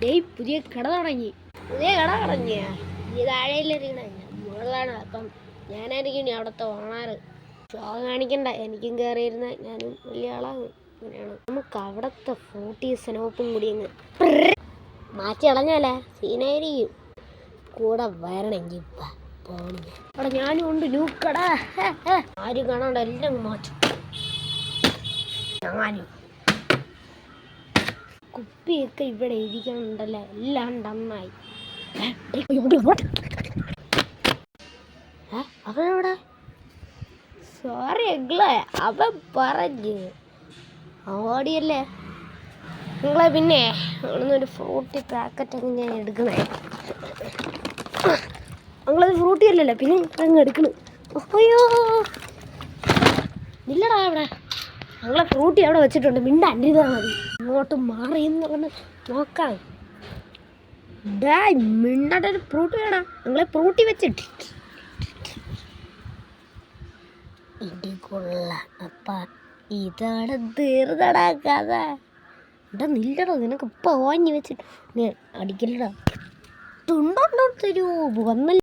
ഡേയ് പുതിയ കട തുടങ്ങിയ ഈ താഴെയിലിരിക്കണ മുകളിലാണ്. അപ്പം ഞാനായിരിക്കും ഇനി അവിടുത്തെ ഓണാറ്. ഷോ കാണിക്കണ്ട, എനിക്കും കയറിയിരുന്ന ഞാനും വലിയ ആളാകും. അങ്ങനെയാണ്. നമുക്ക് അവിടുത്തെ ഫ്രൂട്ടി സ്നോപ്പും കൂടി അങ്ങ് മാറ്റി കളഞ്ഞാലേ സീനായിരിക്കും. കൂടെ വരണമെങ്കിൽ പോണില്ല. അവിടെ ഞാനും ഉണ്ട്. ലൂക്കട ആരും കാണാണ്ട് എല്ലാം മാറ്റും. ഞാനും കുപ്പിയൊക്കെ ഇവിടെ ഇരിക്കണുണ്ടല്ലോ, എല്ലാം നന്നായി. അവനവിടെ സോറി എങ്ങളെ അവൻ പറഞ്ഞു ഓടിയല്ലേ നിങ്ങളെ. പിന്നെ അവിടുന്നൊരു ഫ്രൂട്ടി പാക്കറ്റൊക്കെ ഞാൻ എടുക്കണേ. നിങ്ങളത് ഫ്രൂട്ടി അല്ലല്ലോ, പിന്നെ അങ്ങ് എടുക്കണം. അയ്യോ ഇല്ലടാ, അവിടെ ഞങ്ങളെ ഫ്രൂട്ടി അവിടെ വെച്ചിട്ടുണ്ട്. മിണ്ടാണ്ടിരുന്നാ മതി. ഇങ്ങോട്ട് മാറിയെന്ന് പറഞ്ഞ് നോക്കാം. മിണ്ടാണ്ടൊരു ഫ്രൂട്ടി വേണം. ഞങ്ങളെ ഫ്രൂട്ടി വെച്ചിട്ട് ഇടികൊള്ള. അപ്പ ഇതാണ് തീർന്നടാ കഥ. ഇവിടെ നില്ലടോ, നിനക്ക് ഇപ്പം വാങ്ങി വെച്ചിട്ട് അടിക്കല്ലടാ. തുണ്ടോ തരൂ വന്നല്ല.